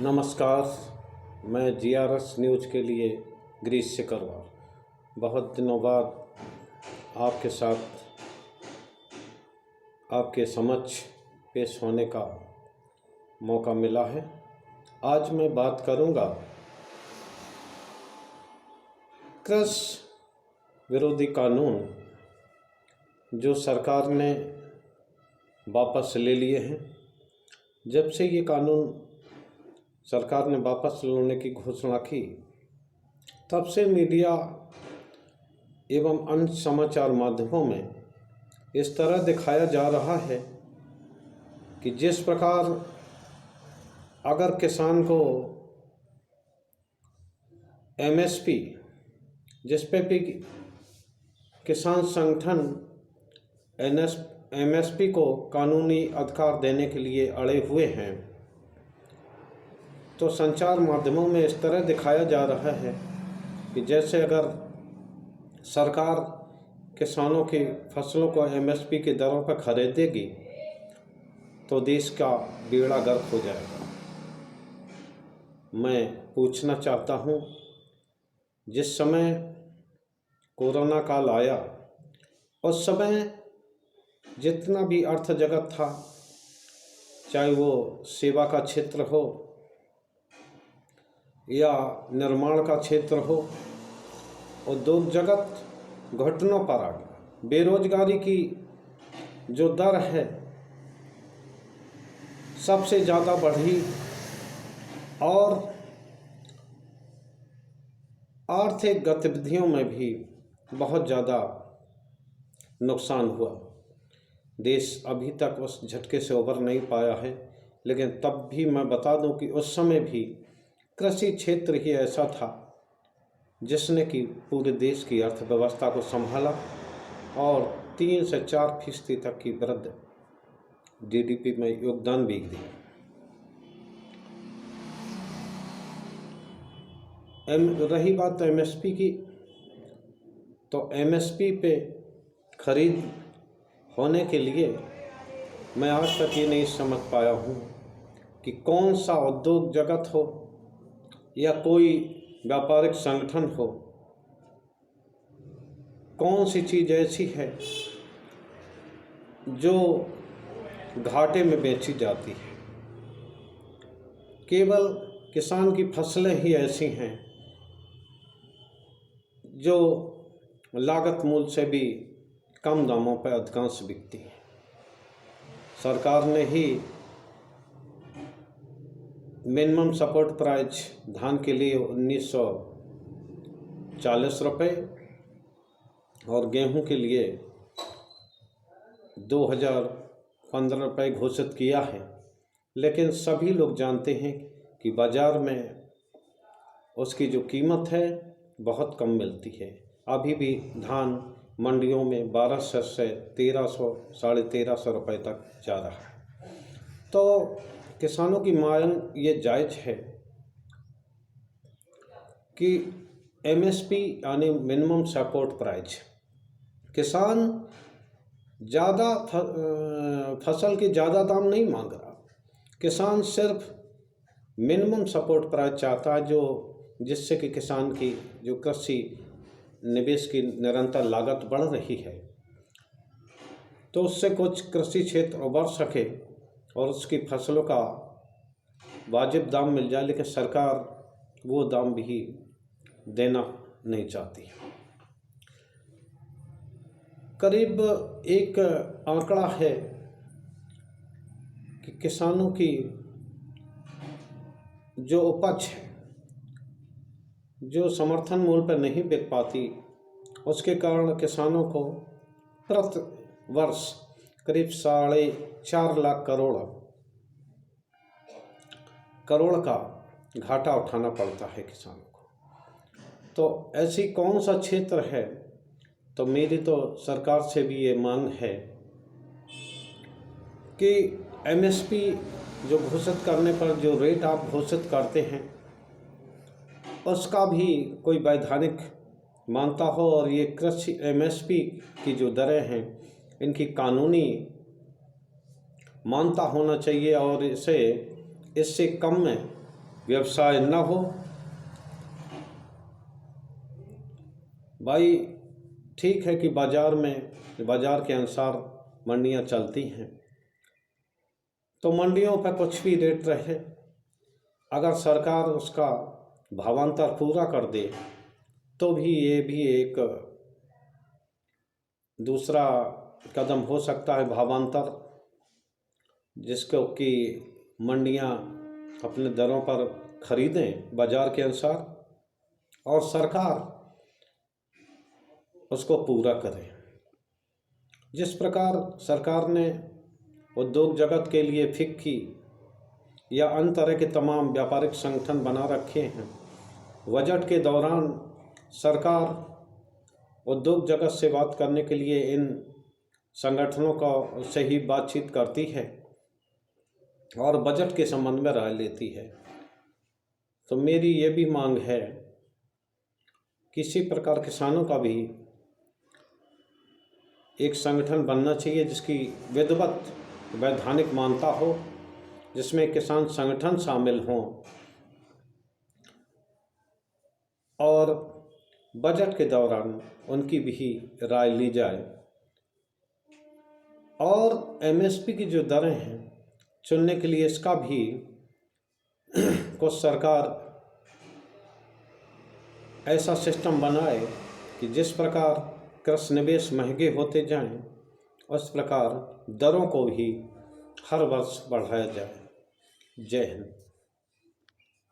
नमस्कार। मैं GRS news के लिए गिरीश सिकरवार बहुत दिनों बाद आपके साथ आपके समक्ष पेश होने का मौका मिला है। आज मैं बात करूंगा कृषि विरोधी कानून जो सरकार ने वापस ले लिए हैं। जब से ये कानून सरकार ने वापस लेने की घोषणा की, तब से मीडिया एवं अन्य समाचार माध्यमों में इस तरह दिखाया जा रहा है कि जिस प्रकार अगर किसान को MSP, जिस पे भी किसान संगठन MSP को कानूनी अधिकार देने के लिए अड़े हुए हैं, तो संचार माध्यमों में इस तरह दिखाया जा रहा है कि जैसे अगर सरकार किसानों की फसलों को MSP की दरों पर खरीदेगी तो देश का बेड़ा गर्क हो जाएगा। मैं पूछना चाहता हूँ, जिस समय कोरोना काल आया उस समय जितना भी अर्थ जगत था, चाहे वो सेवा का क्षेत्र हो या निर्माण का क्षेत्र हो, उद्योग जगत घुटनों पर आ गया। बेरोजगारी की जो दर है सबसे ज़्यादा बढ़ी और आर्थिक गतिविधियों में भी बहुत ज़्यादा नुकसान हुआ। देश अभी तक उस झटके से उबर नहीं पाया है, लेकिन तब भी मैं बता दूं कि उस समय भी कृषि क्षेत्र ही ऐसा था जिसने कि पूरे देश की अर्थव्यवस्था को संभाला और 3 से 4% तक की वृद्धि GDP में योगदान भी दिया। रही बात MSP की, तो MSP पे खरीद होने के लिए मैं आज तक ये नहीं समझ पाया हूँ कि कौन सा उद्योग जगत हो या कोई व्यापारिक संगठन हो, कौन सी चीज़ ऐसी है जो घाटे में बेची जाती है। केवल किसान की फसलें ही ऐसी हैं जो लागत मूल्य से भी कम दामों पर अधिकांश बिकती है। सरकार ने ही मिनिमम सपोर्ट प्राइस धान के लिए 1940 रुपये और गेहूं के लिए 2015 रुपये घोषित किया है, लेकिन सभी लोग जानते हैं कि बाज़ार में उसकी जो कीमत है बहुत कम मिलती है। अभी भी धान मंडियों में 1200 से 1300, 1350 रुपये तक जा रहा है। तो किसानों की मांग ये जायज़ है कि MSP यानी मिनिमम सपोर्ट प्राइस, किसान ज़्यादा फसल की ज़्यादा दाम नहीं मांग रहा। किसान सिर्फ मिनिमम सपोर्ट प्राइस चाहता है, जो जिससे कि किसान की जो कृषि निवेश की निरंतर लागत बढ़ रही है तो उससे कुछ कृषि क्षेत्र उबर सके और उसकी फसलों का वाजिब दाम मिल जाए, लेकिन सरकार वो दाम भी देना नहीं चाहती। करीब एक आंकड़ा है कि किसानों की जो उपज है जो समर्थन मूल्य पर नहीं बिक पाती, उसके कारण किसानों को प्रति वर्ष करीब 4.5 लाख करोड़ का घाटा उठाना पड़ता है किसानों को। तो ऐसी कौन सा क्षेत्र है, तो मेरी तो सरकार से भी ये मांग है कि MSP जो घोषित करने पर जो रेट आप घोषित करते हैं उसका भी कोई वैधानिक मानता हो और ये कृषि MSP की जो दरें हैं इनकी कानूनी मानता होना चाहिए और इससे कम में व्यवसाय न हो। भाई ठीक है कि बाज़ार के अनुसार मंडियां चलती हैं, तो मंडियों पर कुछ भी रेट रहे, अगर सरकार उसका भावांतर पूरा कर दे तो भी ये भी एक दूसरा कदम हो सकता है भावांतर, जिसको कि मंडियां अपने दरों पर खरीदें बाज़ार के अनुसार और सरकार उसको पूरा करे। जिस प्रकार सरकार ने उद्योग जगत के लिए फिक्की या अन्य तरह के तमाम व्यापारिक संगठन बना रखे हैं, बजट के दौरान सरकार उद्योग जगत से बात करने के लिए इन संगठनों का से ही बातचीत करती है और बजट के संबंध में राय लेती है। तो मेरी ये भी मांग है, किसी प्रकार किसानों का भी एक संगठन बनना चाहिए जिसकी विधिवत वैधानिक मान्यता हो, जिसमें किसान संगठन शामिल हों और बजट के दौरान उनकी भी राय ली जाए। और एमएसपी की जो दरें हैं चुनने के लिए इसका भी कुछ सरकार ऐसा सिस्टम बनाए कि जिस प्रकार कृषि निवेश महंगे होते जाएं, उस प्रकार दरों को भी हर वर्ष बढ़ाया जाए। जय हिंद।